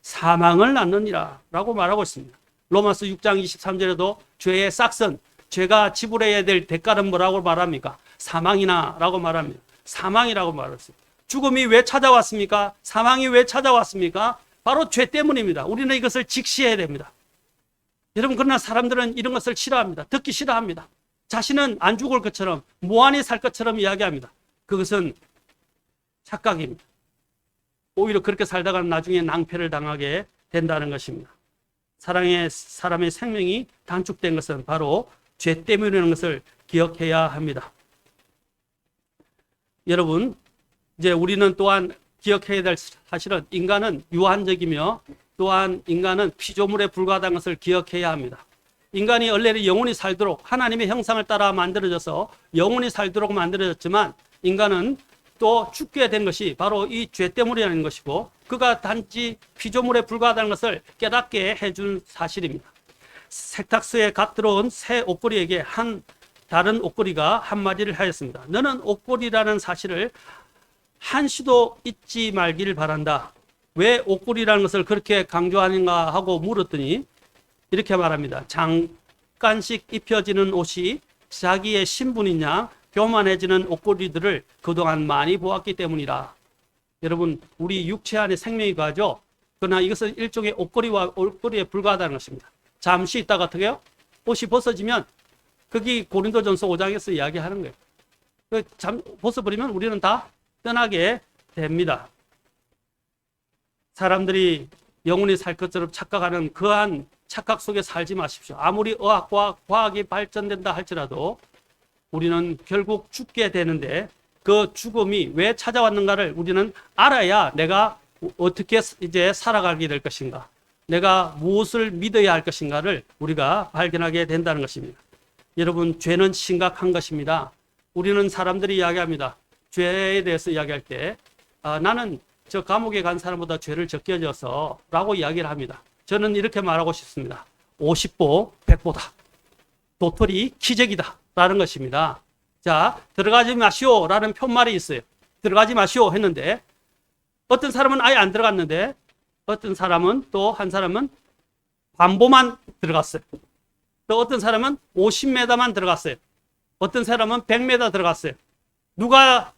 사망을 낳느니라 라고 말하고 있습니다. 로마서 6장 23절에도 죄의 싹슨, 죄가 지불해야 될 대가는 뭐라고 말합니까? 사망이나 라고 말합니다. 사망이라고 말했습니다. 죽음이 왜 찾아왔습니까? 사망이 왜 찾아왔습니까? 바로 죄 때문입니다. 우리는 이것을 직시해야 됩니다. 여러분, 그러나 사람들은 이런 것을 싫어합니다. 듣기 싫어합니다. 자신은 안 죽을 것처럼 무한히 살 것처럼 이야기합니다. 그것은 착각입니다. 오히려 그렇게 살다가 나중에 낭패를 당하게 된다는 것입니다. 사람의 생명이 단축된 것은 바로 죄 때문이라는 것을 기억해야 합니다. 여러분, 이제 우리는 또한 기억해야 될 사실은 인간은 유한적이며 또한 인간은 피조물에 불과하다는 것을 기억해야 합니다. 인간이 원래는 영원히 살도록 하나님의 형상을 따라 만들어져서 영원히 살도록 만들어졌지만 인간은 또 죽게 된 것이 바로 이 죄 때문이라는 것이고 그가 단지 피조물에 불과하다는 것을 깨닫게 해준 사실입니다. 세탁소에 갓 들어온 새 옷걸이에게 다른 옷걸이가 한마디를 하였습니다. 너는 옷걸이라는 사실을 한시도 잊지 말기를 바란다. 왜 옷걸이라는 것을 그렇게 강조하는가 하고 물었더니 이렇게 말합니다. 잠깐씩 입혀지는 옷이 자기의 신분이냐 교만해지는 옷걸이들을 그동안 많이 보았기 때문이라. 여러분, 우리 육체 안에 생명이 가죠. 그러나 이것은 일종의 옷걸이에 불과하다는 것입니다. 잠시 있다가 어떻게 해요? 옷이 벗어지면 거기 고린도전서 5장에서 이야기하는 거예요. 벗어버리면 우리는 다 떠나게 됩니다. 사람들이 영원히 살 것처럼 착각하는 그러한 착각 속에 살지 마십시오. 아무리 의학과 과학이 발전된다 할지라도 우리는 결국 죽게 되는데 그 죽음이 왜 찾아왔는가를 우리는 알아야 내가 어떻게 이제 살아가게 될 것인가, 내가 무엇을 믿어야 할 것인가를 우리가 발견하게 된다는 것입니다. 여러분, 죄는 심각한 것입니다. 우리는 사람들이 이야기합니다. 죄에 대해서 이야기할 때 나는 저 감옥에 간 사람보다 죄를 적게 져서 라고 이야기를 합니다. 저는 이렇게 말하고 싶습니다. 50보 100보다 도토리 기적이다 라는 것입니다. 자, 들어가지 마시오 라는 편말이 있어요. 들어가지 마시오 했는데 어떤 사람은 아예 안 들어갔는데 어떤 사람은 또 한 사람은 반보만 들어갔어요. 또 어떤 사람은 50m만 들어갔어요. 어떤 사람은 100m 들어갔어요. 누가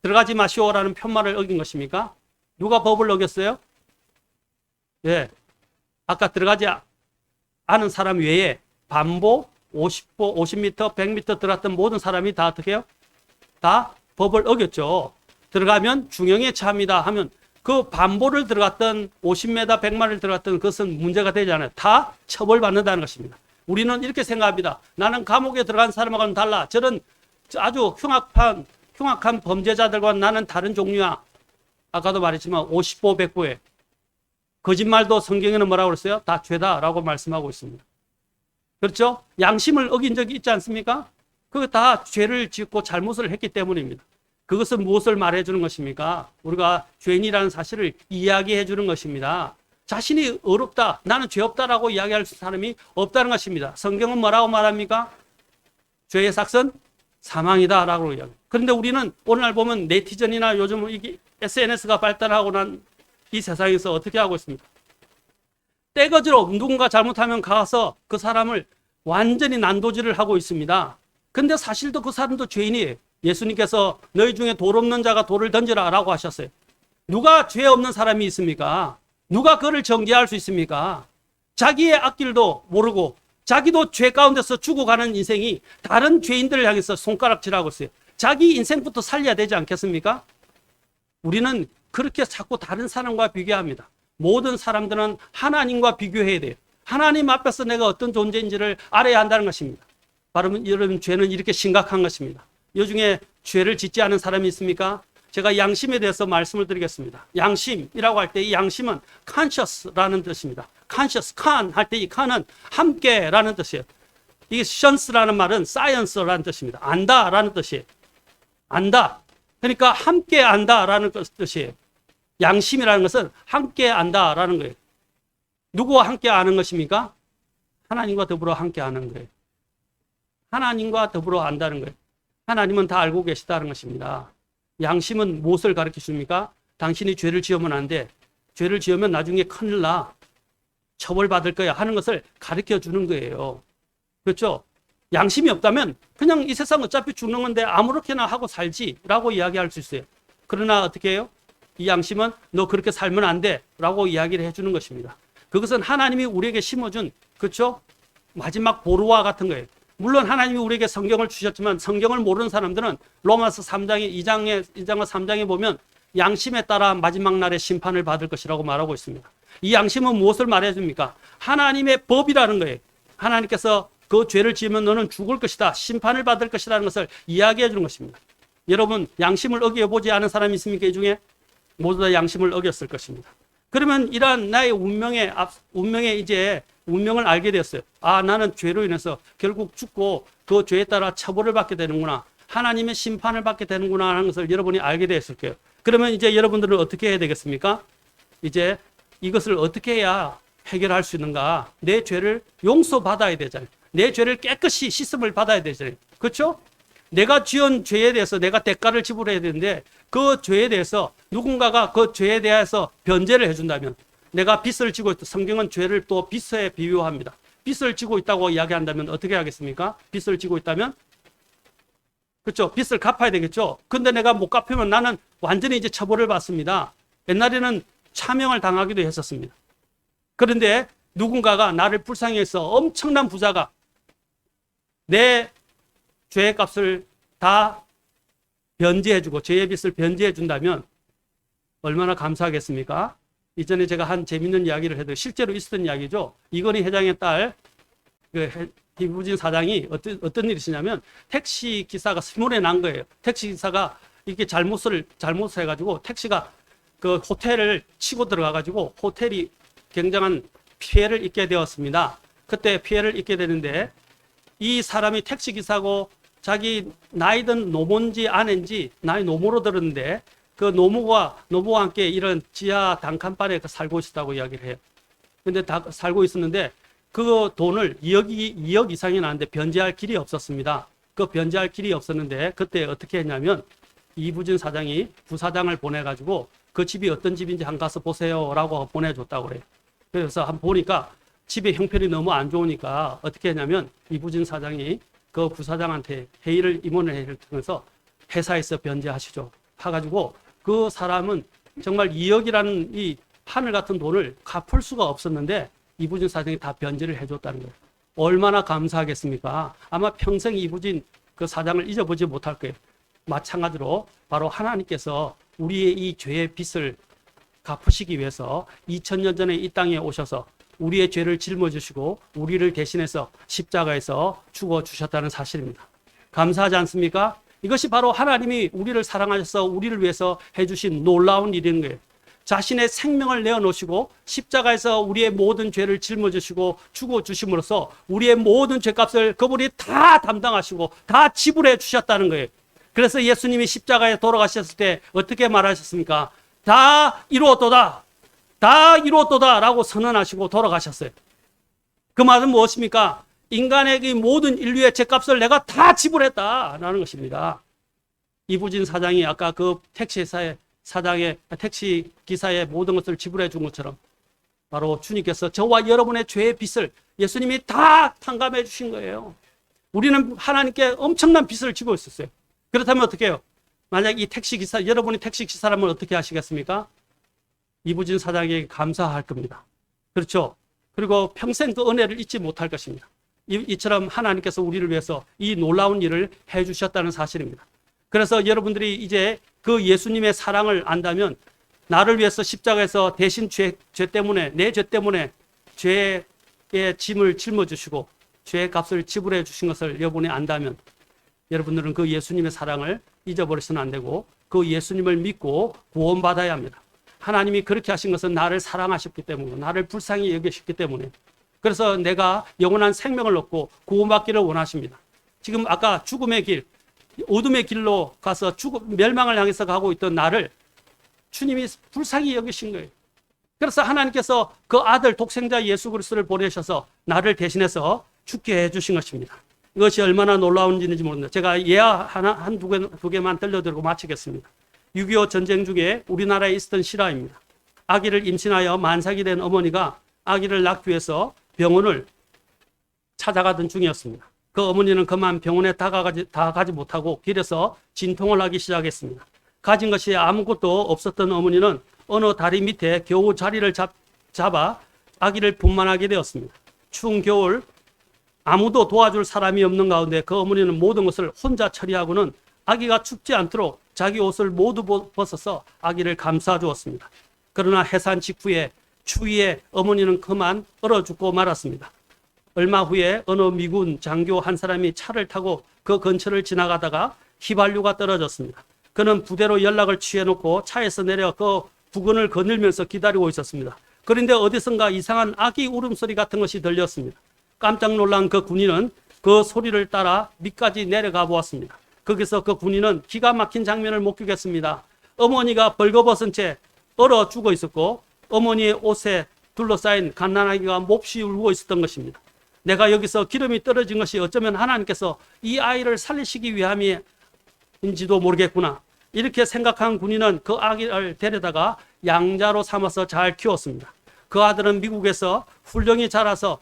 들어가지 마시오라는 편말을 어긴 것입니까? 누가 법을 어겼어요? 예. 아까 들어가지 않은 사람 외에 반보, 50보, 50m, 100m 들어갔던 모든 사람이 다 어떻게 해요? 다 법을 어겼죠. 들어가면 중형에 처합니다 하면 그 반보를 들어갔던 50m, 100마를 들어갔던 그것은 문제가 되지 않아요. 다 처벌받는다는 것입니다. 우리는 이렇게 생각합니다. 나는 감옥에 들어간 사람하고는 달라. 저런 아주 흉악한 범죄자들과 나는 다른 종류야. 아까도 말했지만 50보 100보에 거짓말도 성경에는 뭐라고 그랬어요? 다 죄다라고 말씀하고 있습니다. 그렇죠? 양심을 어긴 적이 있지 않습니까? 그거 다 죄를 짓고 잘못을 했기 때문입니다. 그것은 무엇을 말해주는 것입니까? 우리가 죄인이라는 사실을 이야기해 주는 것입니다. 자신이 어렵다, 나는 죄 없다라고 이야기할 사람이 없다는 것입니다. 성경은 뭐라고 말합니까? 죄의 삭선? 사망이다라고 이야기합니다. 그런데 우리는 오늘날 보면 네티즌이나 요즘 이게 SNS가 발달하고 난 이 세상에서 어떻게 하고 있습니까? 떼거지로 누군가 잘못하면 가서 그 사람을 완전히 난도질을 하고 있습니다. 근데 사실도 그 사람도 죄인이에요. 예수님께서 너희 중에 돌 없는 자가 돌을 던지라 라고 하셨어요. 누가 죄 없는 사람이 있습니까? 누가 그를 정죄할 수 있습니까? 자기의 앞길도 모르고 자기도 죄 가운데서 죽어가는 인생이 다른 죄인들을 향해서 손가락질하고 있어요. 자기 인생부터 살려야 되지 않겠습니까? 우리는 그렇게 자꾸 다른 사람과 비교합니다. 모든 사람들은 하나님과 비교해야 돼요. 하나님 앞에서 내가 어떤 존재인지를 알아야 한다는 것입니다. 바로 여러분, 죄는 이렇게 심각한 것입니다. 이 중에 죄를 짓지 않은 사람이 있습니까? 제가 양심에 대해서 말씀을 드리겠습니다. 양심이라고 할 때 이 양심은 conscious라는 뜻입니다. conscious, can 할 때 이 can은 함께라는 뜻이에요. 이 science라는 말은 science라는 뜻입니다. 안다라는 뜻이에요. 안다. 그러니까 함께 안다라는 뜻이에요. 양심이라는 것은 함께 안다라는 거예요. 누구와 함께 아는 것입니까? 하나님과 더불어 함께 아는 거예요. 하나님과 더불어 안다는 거예요. 하나님은 다 알고 계시다는 것입니다. 양심은 무엇을 가르쳐 줍니까? 당신이 죄를 지으면 안 돼. 죄를 지으면 나중에 큰일 나. 처벌받을 거야 하는 것을 가르쳐 주는 거예요. 그렇죠? 양심이 없다면 그냥 이 세상 어차피 죽는 건데 아무렇게나 하고 살지라고 이야기할 수 있어요. 그러나 어떻게 해요? 이 양심은 너 그렇게 살면 안 돼 라고 이야기를 해주는 것입니다. 그것은 하나님이 우리에게 심어준, 그렇죠? 마지막 보루와 같은 거예요. 물론 하나님이 우리에게 성경을 주셨지만 성경을 모르는 사람들은 로마서 3장에 2장과 3장에 보면 양심에 따라 마지막 날에 심판을 받을 것이라고 말하고 있습니다. 이 양심은 무엇을 말해 줍니까? 하나님의 법이라는 거예요. 하나님께서 그 죄를 지으면 너는 죽을 것이다, 심판을 받을 것이라는 것을 이야기해 주는 것입니다. 여러분, 양심을 어겨보지 않은 사람이 있습니까? 이 중에 모두 다 양심을 어겼을 것입니다. 그러면 이러한 나의 운명을 알게 되었어요. 아, 나는 죄로 인해서 결국 죽고 그 죄에 따라 처벌을 받게 되는구나, 하나님의 심판을 받게 되는구나 하는 것을 여러분이 알게 되었을 거예요. 그러면 이제 여러분들은 어떻게 해야 되겠습니까? 이제 이것을 어떻게 해야 해결할 수 있는가? 내 죄를 용서받아야 되잖아요. 내 죄를 깨끗이 씻음을 받아야 되잖아요. 그렇죠? 내가 지은 죄에 대해서 내가 대가를 지불해야 되는데 그 죄에 대해서 누군가가 그 죄에 대해서 변제를 해준다면, 내가 빚을 지고 있다. 성경은 죄를 또 빚에 비유합니다. 빚을 지고 있다고 이야기한다면 어떻게 하겠습니까? 빚을 지고 있다면, 그렇죠? 빚을 갚아야 되겠죠? 근데 내가 못 갚으면 나는 완전히 이제 처벌을 받습니다. 옛날에는 차명을 당하기도 했었습니다. 그런데 누군가가 나를 불쌍히 해서 엄청난 부자가 내 죄의 값을 다 변제해주고 죄의 빚을 변제해준다면 얼마나 감사하겠습니까? 이전에 제가 한 재밌는 이야기를 해도 실제로 있었던 이야기죠. 이건희 회장의 딸 이부진 사장이 어떤 일이 있었냐면, 택시 기사가 스물에 난 거예요. 택시 기사가 이렇게 잘못해가지고 택시가 그 호텔을 치고 들어가가지고 호텔이 굉장한 피해를 입게 되었습니다. 그때 피해를 입게 되는데 이 사람이 택시 기사고 자기 나이든 노모인지 아내인지 나이 노모로 들었는데 그 노모와 함께 이런 지하 단칸방에 살고 있었다고 이야기를 해요. 근데 다 살고 있었는데 그 돈을 2억 이상이 나는데 변제할 길이 없었습니다. 그 변제할 길이 없었는데 그때 어떻게 했냐면 이부진 사장이 부사장을 보내가지고 그 집이 어떤 집인지 한번 가서 보세요 라고 보내줬다고 그래요. 그래서 한번 보니까 집의 형편이 너무 안 좋으니까 어떻게 했냐면 이부진 사장이 그 부사장한테 임원회 회의를 통해서 회사에서 변제하시죠 해가지고 그 사람은 정말 2억이라는 이 하늘 같은 돈을 갚을 수가 없었는데 이부진 사장이 다 변제를 해줬다는 거예요. 얼마나 감사하겠습니까? 아마 평생 이부진 그 사장을 잊어보지 못할 거예요. 마찬가지로 바로 하나님께서 우리의 이 죄의 빚을 갚으시기 위해서 2000년 전에 이 땅에 오셔서 우리의 죄를 짊어지시고 우리를 대신해서 십자가에서 죽어주셨다는 사실입니다. 감사하지 않습니까? 이것이 바로 하나님이 우리를 사랑하셔서 우리를 위해서 해주신 놀라운 일인 거예요. 자신의 생명을 내어놓으시고 십자가에서 우리의 모든 죄를 짊어지시고 죽어주심으로써 우리의 모든 죄값을 그분이 다 담당하시고 다 지불해 주셨다는 거예요. 그래서 예수님이 십자가에 돌아가셨을 때 어떻게 말하셨습니까? 다 이루었도다. 다 이루었도다 라고 선언하시고 돌아가셨어요. 그 말은 무엇입니까? 인간의 이 모든 인류의 죗값을 내가 다 지불했다라는 것입니다. 이부진 사장이 아까 그 택시회사의 사장의 택시 기사의 모든 것을 지불해 준 것처럼 바로 주님께서 저와 여러분의 죄의 빚을 예수님이 다 탕감해 주신 거예요. 우리는 하나님께 엄청난 빚을 지고 있었어요. 그렇다면 어떻게 해요? 만약 이 택시기사, 여러분이 택시기사라면 어떻게 하시겠습니까? 이부진 사장에게 감사할 겁니다. 그렇죠? 그리고 평생 그 은혜를 잊지 못할 것입니다. 이처럼 하나님께서 우리를 위해서 이 놀라운 일을 해주셨다는 사실입니다. 그래서 여러분들이 이제 그 예수님의 사랑을 안다면 나를 위해서 십자가에서 대신 죄 때문에, 내 죄 때문에 죄의 짐을 짊어주시고 죄의 값을 지불해 주신 것을 여러분이 안다면 여러분들은 그 예수님의 사랑을 잊어버리서는 안 되고 그 예수님을 믿고 구원받아야 합니다. 하나님이 그렇게 하신 것은 나를 사랑하셨기 때문에, 나를 불쌍히 여기셨기 때문에, 그래서 내가 영원한 생명을 얻고 구원받기를 원하십니다. 지금 아까 죽음의 길, 어둠의 길로 가서 멸망을 향해서 가고 있던 나를 주님이 불쌍히 여기신 거예요. 그래서 하나님께서 그 아들 독생자 예수 그리스도를 보내셔서 나를 대신해서 죽게 해주신 것입니다. 이것이 얼마나 놀라운지는 모릅니다. 제가 예화 두 개만 들려드리고 마치겠습니다. 6.25 전쟁 중에 우리나라에 있었던 실화입니다. 아기를 임신하여 만삭이 된 어머니가 아기를 낳기 위해서 병원을 찾아가던 중이었습니다. 그 어머니는 그만 병원에 다가가지 못하고 길에서 진통을 하기 시작했습니다. 가진 것이 아무것도 없었던 어머니는 어느 다리 밑에 겨우 자리를 잡아 아기를 분만하게 되었습니다. 추운 겨울 아무도 도와줄 사람이 없는 가운데 그 어머니는 모든 것을 혼자 처리하고는 아기가 춥지 않도록 자기 옷을 모두 벗어서 아기를 감싸 주었습니다. 그러나 해산 직후에 추위에 어머니는 그만 얼어 죽고 말았습니다. 얼마 후에 어느 미군 장교 한 사람이 차를 타고 그 근처를 지나가다가 휘발유가 떨어졌습니다. 그는 부대로 연락을 취해놓고 차에서 내려 그 부근을 거닐면서 기다리고 있었습니다. 그런데 어디선가 이상한 아기 울음소리 같은 것이 들렸습니다. 깜짝 놀란 그 군인은 그 소리를 따라 밑까지 내려가 보았습니다. 거기서 그 군인은 기가 막힌 장면을 목격했습니다. 어머니가 벌거벗은 채 얼어 죽어 있었고 어머니의 옷에 둘러싸인 갓난아기가 몹시 울고 있었던 것입니다. 내가 여기서 기름이 떨어진 것이 어쩌면 하나님께서 이 아이를 살리시기 위함인지도 모르겠구나. 이렇게 생각한 군인은 그 아기를 데려다가 양자로 삼아서 잘 키웠습니다. 그 아들은 미국에서 훌륭히 자라서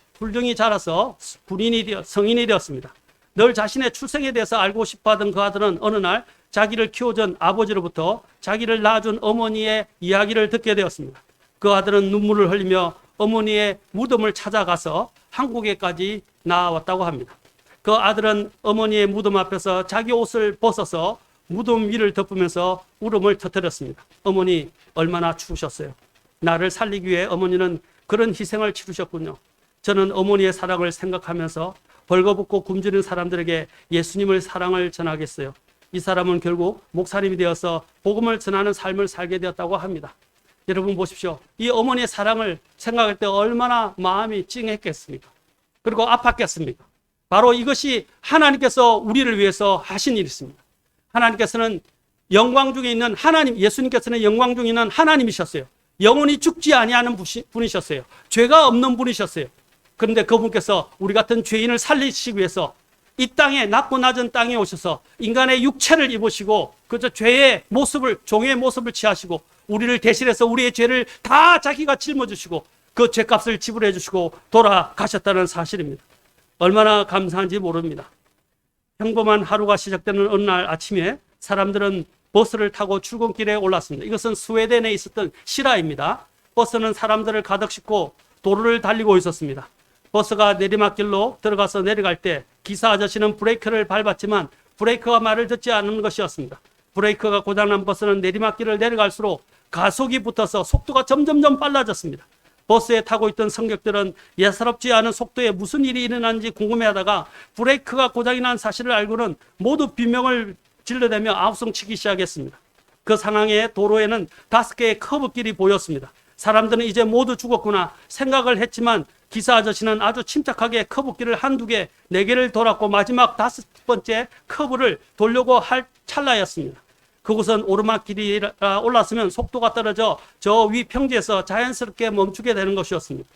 성인이 되었습니다. 늘 자신의 출생에 대해서 알고 싶어하던 그 아들은 어느 날 자기를 키워준 아버지로부터 자기를 낳아준 어머니의 이야기를 듣게 되었습니다. 그 아들은 눈물을 흘리며 어머니의 무덤을 찾아가서 한국에까지 나왔다고 합니다. 그 아들은 어머니의 무덤 앞에서 자기 옷을 벗어서 무덤 위를 덮으면서 울음을 터뜨렸습니다. 어머니 얼마나 추우셨어요. 나를 살리기 위해 어머니는 그런 희생을 치르셨군요. 저는 어머니의 사랑을 생각하면서 벌거벗고 굶주린 사람들에게 예수님의 사랑을 전하겠어요. 이 사람은 결국 목사님이 되어서 복음을 전하는 삶을 살게 되었다고 합니다. 여러분 보십시오. 이 어머니의 사랑을 생각할 때 얼마나 마음이 찡했겠습니까? 그리고 아팠겠습니까? 바로 이것이 하나님께서 우리를 위해서 하신 일이십니다. 하나님께서는 영광 중에 있는 하나님, 예수님께서는 영광 중에 있는 하나님이셨어요. 영원히 죽지 아니하는 분이셨어요. 죄가 없는 분이셨어요. 그런데 그분께서 우리 같은 죄인을 살리시기 위해서 이 땅에, 낮고 낮은 땅에 오셔서 인간의 육체를 입으시고 그저 죄의 모습을, 종의 모습을 취하시고 우리를 대신해서 우리의 죄를 다 자기가 짊어지시고 그 죄값을 지불해 주시고 돌아가셨다는 사실입니다. 얼마나 감사한지 모릅니다. 평범한 하루가 시작되는 어느 날 아침에 사람들은 버스를 타고 출근길에 올랐습니다. 이것은 스웨덴에 있었던 실화입니다. 버스는 사람들을 가득 싣고 도로를 달리고 있었습니다. 버스가 내리막길로 들어가서 내려갈 때 기사 아저씨는 브레이크를 밟았지만 브레이크가 말을 듣지 않는 것이었습니다. 브레이크가 고장난 버스는 내리막길을 내려갈수록 가속이 붙어서 속도가 점점점 빨라졌습니다. 버스에 타고 있던 승객들은 예사롭지 않은 속도에 무슨 일이 일어났는지 궁금해하다가 브레이크가 고장이 난 사실을 알고는 모두 비명을 질러대며 아우성치기 시작했습니다. 그 상황에 도로에는 5개의 커브길이 보였습니다. 사람들은 이제 모두 죽었구나 생각을 했지만 기사 아저씨는 아주 침착하게 커브길을 한두 개, 4개를 돌았고 마지막 5번째 커브를 돌려고 할 찰나였습니다. 그곳은 오르막길이라 올랐으면 속도가 떨어져 저 위 평지에서 자연스럽게 멈추게 되는 것이었습니다.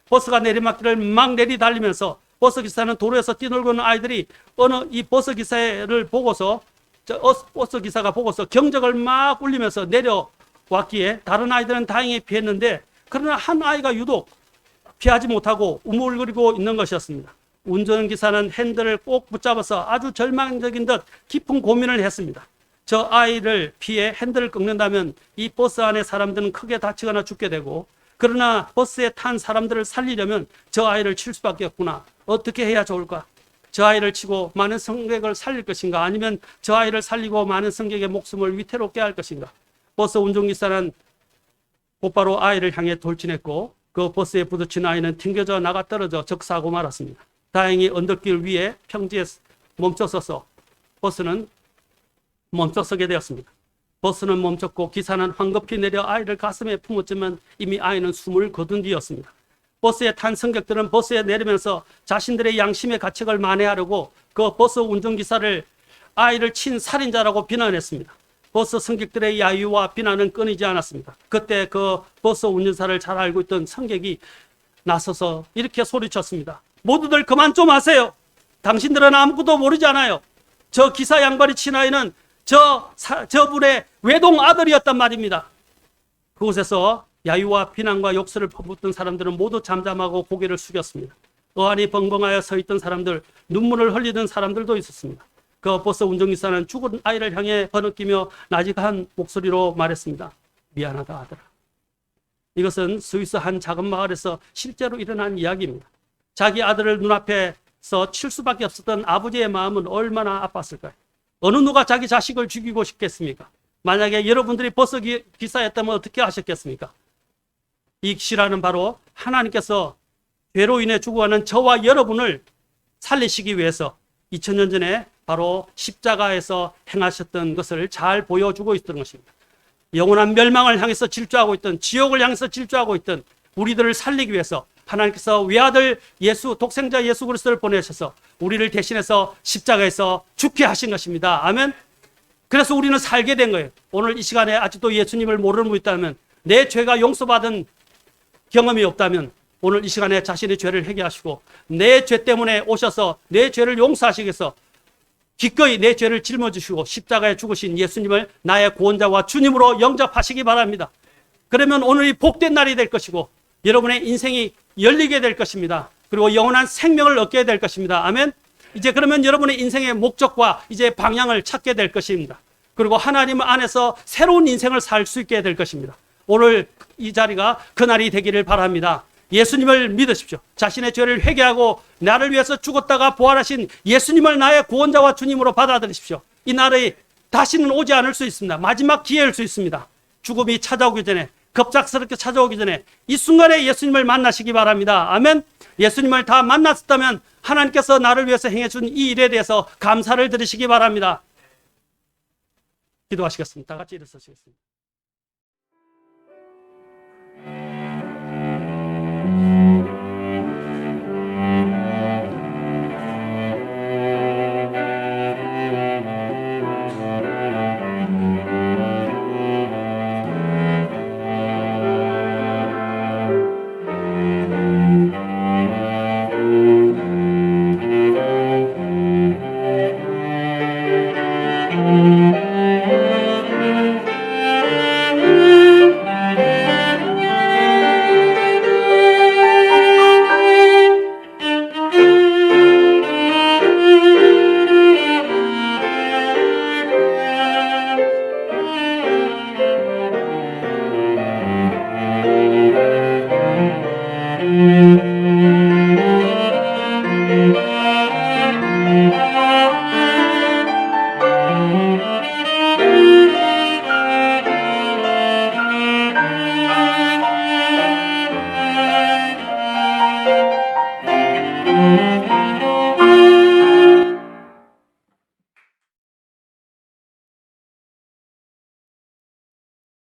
버스가 내리막길을 막 내리달리면서 버스 기사는 도로에서 뛰놀고 있는 아이들이 어느 이 버스 기사를 보고서 버스 기사가 보고서 경적을 막 울리면서 내려왔기에 다른 아이들은 다행히 피했는데, 그러나 한 아이가 유독 피하지 못하고 우물거리고 있는 것이었습니다. 운전기사는 핸들을 꼭 붙잡아서 아주 절망적인 듯 깊은 고민을 했습니다. 저 아이를 피해 핸들을 꺾는다면 이 버스 안에 사람들은 크게 다치거나 죽게 되고, 그러나 버스에 탄 사람들을 살리려면 저 아이를 칠 수밖에 없구나. 어떻게 해야 좋을까? 저 아이를 치고 많은 승객을 살릴 것인가? 아니면 저 아이를 살리고 많은 승객의 목숨을 위태롭게 할 것인가? 버스 운전기사는 곧바로 아이를 향해 돌진했고, 그 버스에 부딪힌 아이는 튕겨져 나가 떨어져 적사하고 말았습니다. 다행히 언덕길 위에 평지에 멈춰서서 버스는 멈춰서게 되었습니다. 버스는 멈췄고 기사는 황급히 내려 아이를 가슴에 품었지만 이미 아이는 숨을 거둔 뒤였습니다. 버스에 탄 승객들은 버스에 내리면서 자신들의 양심의 가책을 만회하려고 그 버스 운전기사를 아이를 친 살인자라고 비난했습니다. 버스 승객들의 야유와 비난은 끊이지 않았습니다. 그때 그 버스 운전사를 잘 알고 있던 승객이 나서서 이렇게 소리쳤습니다. 모두들 그만 좀 하세요. 당신들은 아무것도 모르지 않아요. 저 기사 양반이 친 아이는 저분의 외동 아들이었단 말입니다. 그곳에서 야유와 비난과 욕설을 퍼붓던 사람들은 모두 잠잠하고 고개를 숙였습니다. 어안이 벙벙하여 서 있던 사람들, 눈물을 흘리던 사람들도 있었습니다. 그 버스 운전기사는 죽은 아이를 향해 버느끼며 나직한 목소리로 말했습니다. 미안하다 아들아. 이것은 스위스 한 작은 마을에서 실제로 일어난 이야기입니다. 자기 아들을 눈앞에서 칠 수밖에 없었던 아버지의 마음은 얼마나 아팠을까요? 어느 누가 자기 자식을 죽이고 싶겠습니까? 만약에 여러분들이 버스 기사였다면 어떻게 하셨겠습니까? 이 시라는 바로 하나님께서 죄로 인해 죽어가는 저와 여러분을 살리시기 위해서 2000년 전에 바로 십자가에서 행하셨던 것을 잘 보여주고 있던 것입니다. 영원한 멸망을 향해서 질주하고 있던, 지옥을 향해서 질주하고 있던 우리들을 살리기 위해서 하나님께서 외아들 예수, 독생자 예수 그리스도를 보내셔서 우리를 대신해서 십자가에서 죽게 하신 것입니다. 아멘. 그래서 우리는 살게 된 거예요. 오늘 이 시간에 아직도 예수님을 모르는 분이 있다면, 내 죄가 용서받은 경험이 없다면 오늘 이 시간에 자신의 죄를 회개하시고 내 죄 때문에 오셔서 내 죄를 용서하시기 위해서 기꺼이 내 죄를 짊어지시고 십자가에 죽으신 예수님을 나의 구원자와 주님으로 영접하시기 바랍니다. 그러면 오늘이 복된 날이 될 것이고 여러분의 인생이 열리게 될 것입니다. 그리고 영원한 생명을 얻게 될 것입니다. 아멘. 이제 그러면 여러분의 인생의 목적과 이제 방향을 찾게 될 것입니다. 그리고 하나님 안에서 새로운 인생을 살 수 있게 될 것입니다. 오늘 이 자리가 그날이 되기를 바랍니다. 예수님을 믿으십시오. 자신의 죄를 회개하고 나를 위해서 죽었다가 부활하신 예수님을 나의 구원자와 주님으로 받아들이십시오. 이 날이 다시는 오지 않을 수 있습니다. 마지막 기회일 수 있습니다. 죽음이 찾아오기 전에, 급작스럽게 찾아오기 전에 이 순간에 예수님을 만나시기 바랍니다. 아멘. 예수님을 다 만났다면 하나님께서 나를 위해서 행해준 이 일에 대해서 감사를 드리시기 바랍니다. 기도하시겠습니다. 다 같이 일어서시겠습니다.